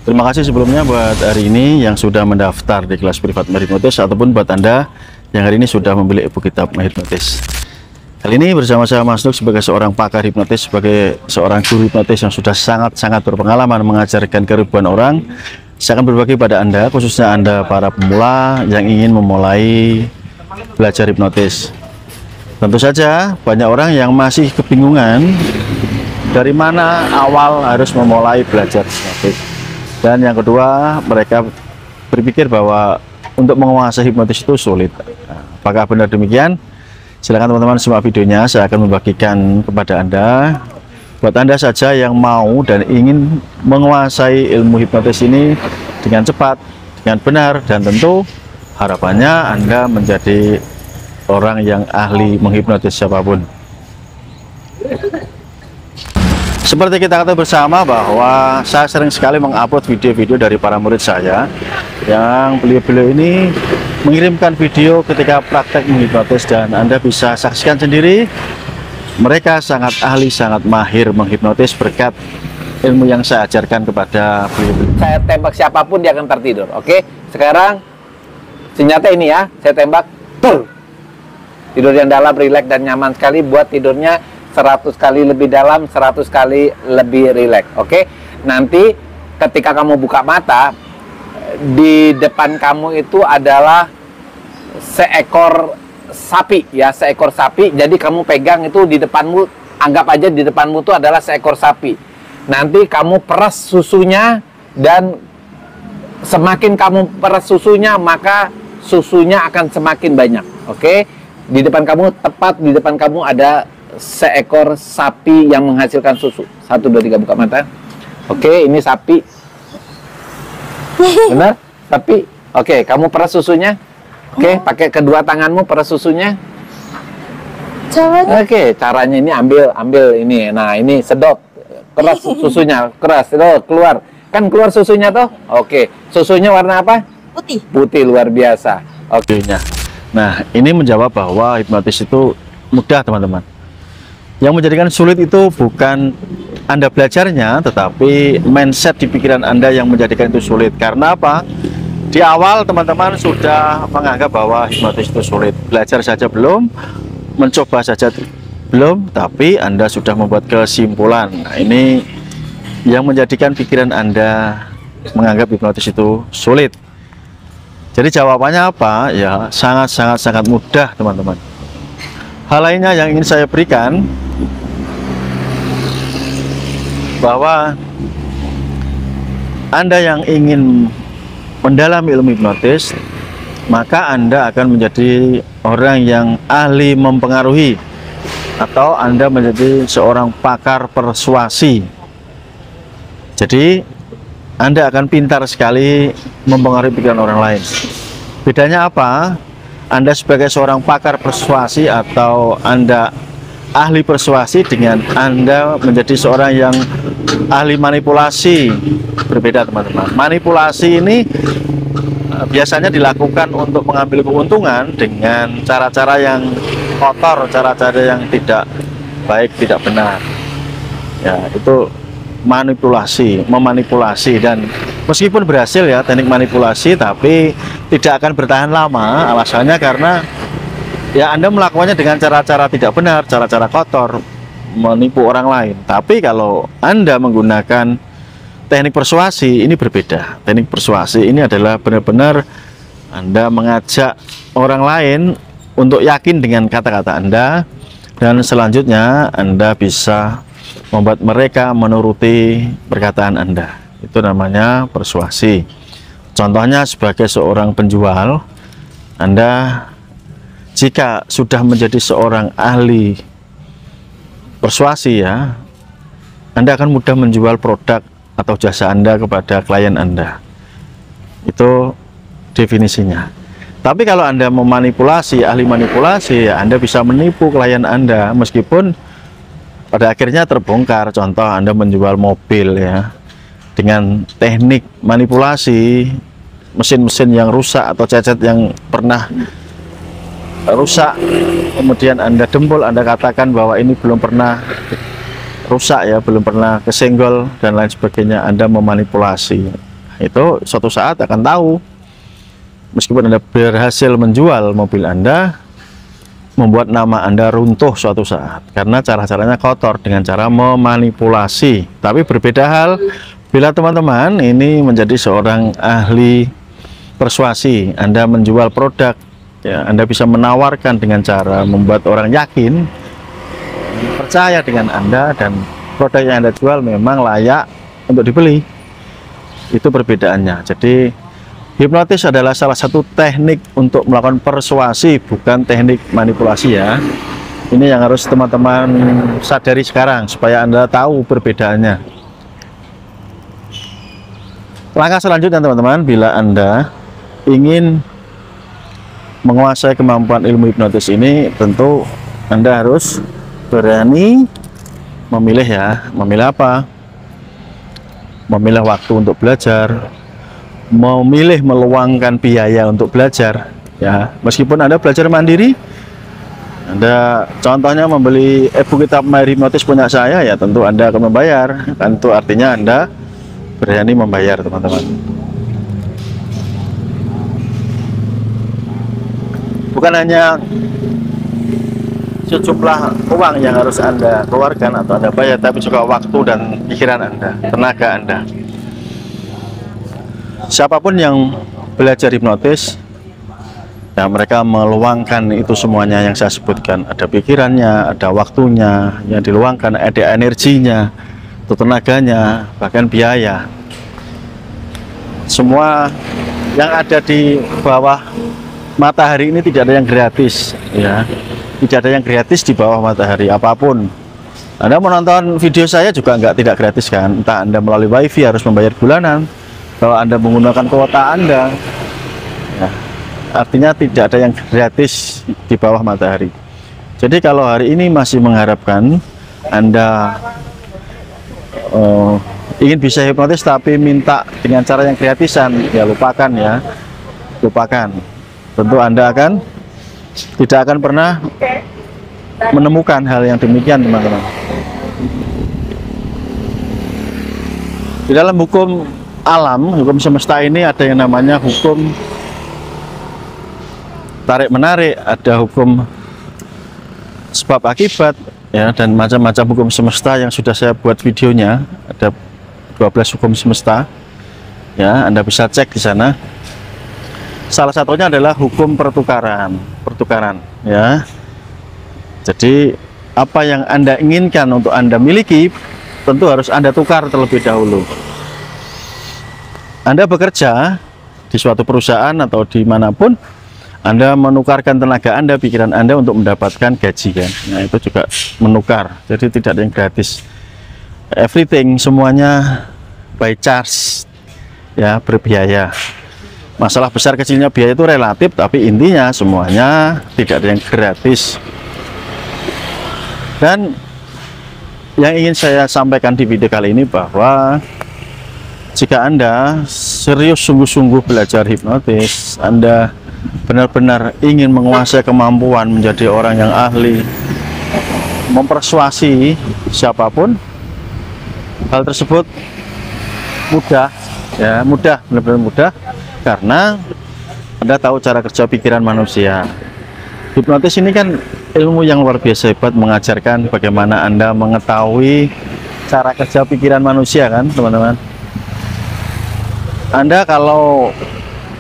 Terima kasih sebelumnya buat hari ini yang sudah mendaftar di kelas privat menghipnotis, ataupun buat Anda yang hari ini sudah membeli e-book kitab menghipnotis. Kali ini bersama saya Mas Nuk sebagai seorang pakar hipnotis, sebagai seorang guru hipnotis yang sudah sangat-sangat berpengalaman mengajarkan ke ribuan orang. Saya akan berbagi pada Anda, khususnya Anda para pemula yang ingin memulai belajar hipnotis. Tentu saja banyak orang yang masih kebingungan dari mana awal harus memulai belajar hipnotis. Dan yang kedua, mereka berpikir bahwa untuk menguasai hipnotis itu sulit. Apakah benar demikian? Silakan teman-teman simak videonya, saya akan membagikan kepada Anda. Buat Anda saja yang mau dan ingin menguasai ilmu hipnotis ini dengan cepat, dengan benar, dan tentu harapannya Anda menjadi orang yang ahli menghipnotis siapapun. Seperti kita ketahui bersama bahwa saya sering sekali mengupload video-video dari para murid saya, yang beliau-beliau ini mengirimkan video ketika praktek menghipnotis, dan Anda bisa saksikan sendiri mereka sangat ahli, sangat mahir menghipnotis berkat ilmu yang saya ajarkan kepada beliau. Saya tembak siapapun dia akan tertidur. Oke, sekarang senjata ini ya, saya tembak, tidur yang dalam, rileks dan nyaman sekali. Buat tidurnya 100 kali lebih dalam, 100 kali lebih rileks. Oke, nanti ketika kamu buka mata, di depan kamu itu adalah seekor sapi ya, seekor sapi. Jadi kamu pegang itu di depanmu, anggap aja di depanmu itu adalah seekor sapi. Nanti kamu peras susunya, dan semakin kamu peras susunya, maka susunya akan semakin banyak. Oke, di depan kamu, tepat di depan kamu ada seekor sapi yang menghasilkan susu. 1, 2, 3, buka mata. Oke, ini sapi. Benar? Sapi. Oke, kamu peras susunya. Oke, pakai kedua tanganmu peras susunya. Oke, caranya ini ambil ini. Nah, ini sedot. Keras susunya, keras. Tuh, keluar. Kan keluar susunya tuh. Oke, susunya warna apa? Putih. Putih, luar biasa. Oke. Nah, ini menjawab bahwa hipnotis itu mudah, teman-teman. Yang menjadikan sulit itu bukan Anda belajarnya, tetapi mindset di pikiran Anda yang menjadikan itu sulit. Karena apa? Di awal teman-teman sudah menganggap bahwa hipnotis itu sulit. Belajar saja belum, mencoba saja belum, tapi Anda sudah membuat kesimpulan. Nah, ini yang menjadikan pikiran Anda menganggap hipnotis itu sulit. Jadi jawabannya apa? Ya, sangat mudah, teman-teman. Hal lainnya yang ingin saya berikan, bahwa Anda yang ingin mendalami ilmu hipnotis, maka Anda akan menjadi orang yang ahli mempengaruhi, atau Anda menjadi seorang pakar persuasi. Jadi Anda akan pintar sekali mempengaruhi pikiran orang lain. Bedanya apa? Anda sebagai seorang pakar persuasi atau Anda ahli persuasi dengan Anda menjadi seorang yang ahli manipulasi, berbeda, teman-teman. Manipulasi ini biasanya dilakukan untuk mengambil keuntungan dengan cara-cara yang kotor, cara-cara yang tidak baik, tidak benar. Ya, itu manipulasi, memanipulasi. Dan meskipun berhasil ya teknik manipulasi, tapi tidak akan bertahan lama. Alasannya karena ya Anda melakukannya dengan cara-cara tidak benar, cara-cara kotor, menipu orang lain. Tapi kalau Anda menggunakan teknik persuasi, ini berbeda. Teknik persuasi ini adalah benar-benar Anda mengajak orang lain untuk yakin dengan kata-kata Anda, dan selanjutnya Anda bisa membuat mereka menuruti perkataan Anda. Itu namanya persuasi. Contohnya sebagai seorang penjual, Anda jika sudah menjadi seorang ahli persuasi ya, Anda akan mudah menjual produk atau jasa Anda kepada klien Anda. Itu definisinya. Tapi kalau Anda memanipulasi, ahli manipulasi, ya Anda bisa menipu klien Anda, meskipun pada akhirnya terbongkar. Contoh, Anda menjual mobil ya, dengan teknik manipulasi, mesin-mesin yang rusak atau cacat yang pernah rusak, kemudian Anda dempul, Anda katakan bahwa ini belum pernah rusak ya, belum pernah kesenggol dan lain sebagainya. Anda memanipulasi. itu suatu saat akan tahu. Meskipun Anda berhasil menjual mobil Anda, membuat nama Anda runtuh suatu saat karena cara-caranya kotor dengan cara memanipulasi. Tapi berbeda hal bila teman-teman ini menjadi seorang ahli persuasi, Anda menjual produk, ya, Anda bisa menawarkan dengan cara membuat orang yakin, percaya dengan Anda, dan produk yang Anda jual memang layak untuk dibeli. Itu perbedaannya. Jadi hipnotis adalah salah satu teknik untuk melakukan persuasi, bukan teknik manipulasi ya. Ini yang harus teman-teman sadari sekarang supaya Anda tahu perbedaannya. Langkah selanjutnya teman-teman, bila Anda ingin menguasai kemampuan ilmu hipnotis ini, tentu Anda harus berani memilih ya. Memilih apa? Memilih waktu untuk belajar, memilih meluangkan biaya untuk belajar ya. Meskipun Anda belajar mandiri, Anda contohnya membeli e-book kitab Mahir Hipnotis punya saya, ya tentu Anda akan membayar. Tentu artinya Anda berani membayar teman-teman. Bukan hanya sejumlah uang yang harus Anda keluarkan atau Anda bayar, tapi juga waktu dan pikiran Anda, tenaga Anda. Siapapun yang belajar hipnotis, ya mereka meluangkan itu semuanya yang saya sebutkan. Ada pikirannya, ada waktunya yang diluangkan, ada energinya, atau tenaganya, bahkan biaya. Semua yang ada di bawah matahari ini tidak ada yang gratis ya. Tidak ada yang gratis di bawah matahari apapun. Anda menonton video saya juga tidak gratis kan. Entah Anda melalui wifi harus membayar bulanan, kalau Anda menggunakan kuota Anda ya, artinya tidak ada yang gratis di bawah matahari. Jadi kalau hari ini masih mengharapkan Anda ingin bisa hipnotis tapi minta dengan cara yang gratisan, ya lupakan ya, lupakan. Tentu Anda tidak akan pernah menemukan hal yang demikian teman-teman. Di dalam hukum alam, hukum semesta ini ada yang namanya hukum tarik-menarik, ada hukum sebab akibat ya, dan macam-macam hukum semesta yang sudah saya buat videonya. Ada 12 hukum semesta ya, Anda bisa cek di sana. Salah satunya adalah hukum pertukaran ya. Jadi apa yang Anda inginkan untuk Anda miliki tentu harus Anda tukar terlebih dahulu. Anda bekerja di suatu perusahaan atau dimanapun, Anda menukarkan tenaga Anda, pikiran Anda untuk mendapatkan gaji kan. Nah itu juga menukar, jadi tidak ada yang gratis. Everything semuanya by charge ya, berbiaya. Masalah besar kecilnya biaya itu relatif, tapi intinya semuanya tidak ada yang gratis. Dan yang ingin saya sampaikan di video kali ini bahwa jika Anda serius sungguh-sungguh belajar hipnotis, Anda benar-benar ingin menguasai kemampuan menjadi orang yang ahli mempersuasi siapapun, hal tersebut mudah ya, benar-benar mudah, karena Anda tahu cara kerja pikiran manusia. Hipnotis ini kan ilmu yang luar biasa hebat, mengajarkan bagaimana Anda mengetahui cara kerja pikiran manusia kan teman-teman. Anda kalau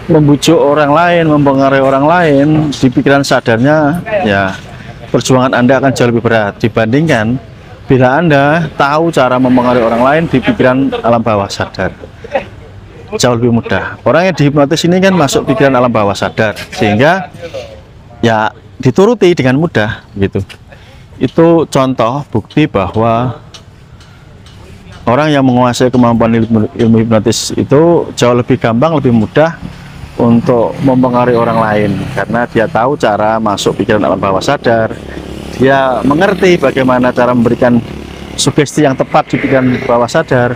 membujuk orang lain, mempengaruhi orang lain, di pikiran sadarnya ya perjuangan Anda akan jauh lebih berat dibandingkan bila Anda tahu cara mempengaruhi orang lain di pikiran alam bawah sadar. Jauh lebih mudah. Orang yang dihipnotis ini kan masuk pikiran alam bawah sadar, sehingga ya dituruti dengan mudah gitu. Itu contoh bukti bahwa orang yang menguasai kemampuan ilmu hipnotis itu jauh lebih gampang, lebih mudah untuk mempengaruhi orang lain, karena dia tahu cara masuk pikiran alam bawah sadar. Dia mengerti bagaimana cara memberikan sugesti yang tepat di pikiran bawah sadar.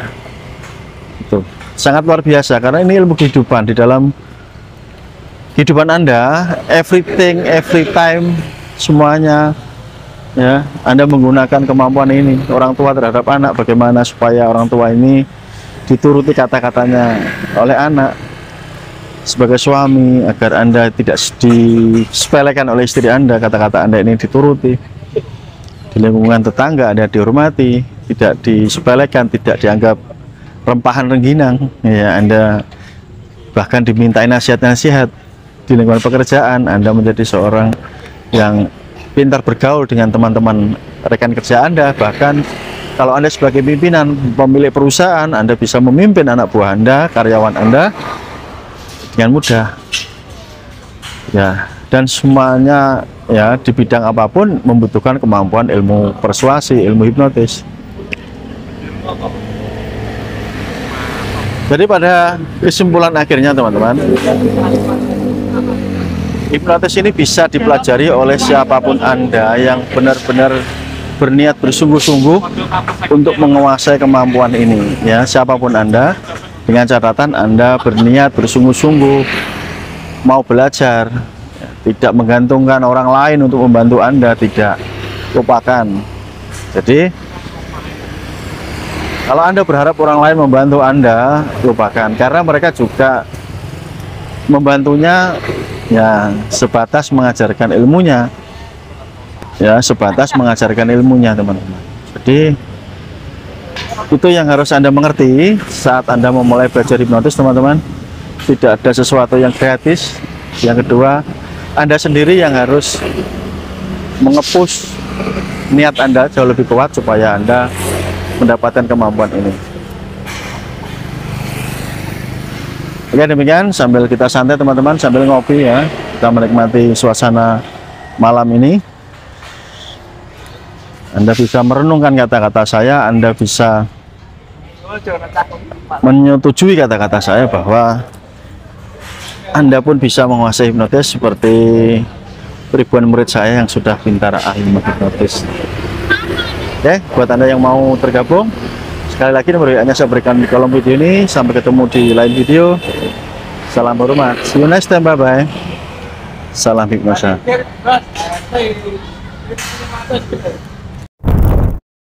Itu sangat luar biasa, karena ini ilmu kehidupan. Di dalam kehidupan Anda, everything, every time, semuanya ya, Anda menggunakan kemampuan ini. Orang tua terhadap anak, bagaimana supaya orang tua ini dituruti kata-katanya oleh anak, sebagai suami, agar Anda tidak disepelekan oleh istri Anda, kata-kata Anda ini dituruti. Di lingkungan tetangga Anda dihormati, tidak disepelekan, tidak dianggap rempahan rengginang, ya. Anda bahkan dimintai nasihat-nasihat. Di lingkungan pekerjaan Anda menjadi seorang yang pintar bergaul dengan teman-teman rekan kerja Anda. Bahkan kalau Anda sebagai pimpinan pemilik perusahaan, Anda bisa memimpin anak buah Anda, karyawan Anda dengan mudah, ya. Dan semuanya, ya, di bidang apapun membutuhkan kemampuan ilmu persuasi, ilmu hipnotis. Jadi pada kesimpulan akhirnya teman-teman, hipnotis ini bisa dipelajari oleh siapapun Anda yang benar-benar berniat bersungguh-sungguh untuk menguasai kemampuan ini, ya. Siapapun Anda, dengan catatan Anda berniat bersungguh-sungguh mau belajar, ya, tidak menggantungkan orang lain untuk membantu Anda, tidak, lupakan. Jadi kalau Anda berharap orang lain membantu Anda, lupakan, karena mereka juga membantunya, ya, sebatas mengajarkan ilmunya, ya, sebatas mengajarkan ilmunya, teman-teman. Jadi itu yang harus Anda mengerti saat Anda memulai belajar hipnotis, teman-teman. Tidak ada sesuatu yang gratis. Yang kedua, Anda sendiri yang harus mengepush niat Anda jauh lebih kuat supaya Anda mendapatkan kemampuan ini. Oke, demikian, sambil kita santai teman-teman, sambil ngopi, ya, kita menikmati suasana malam ini. Anda bisa merenungkan kata-kata saya, Anda bisa menyetujui kata-kata saya bahwa Anda pun bisa menguasai hipnotis seperti ribuan murid saya yang sudah pintar ahli menghipnotis. Oke, buat Anda yang mau tergabung, sekali lagi nomor WA-nya saya berikan di kolom video ini. Sampai ketemu di lain video. Salam hormat. See you next time. Bye-bye. Salam hipnosa.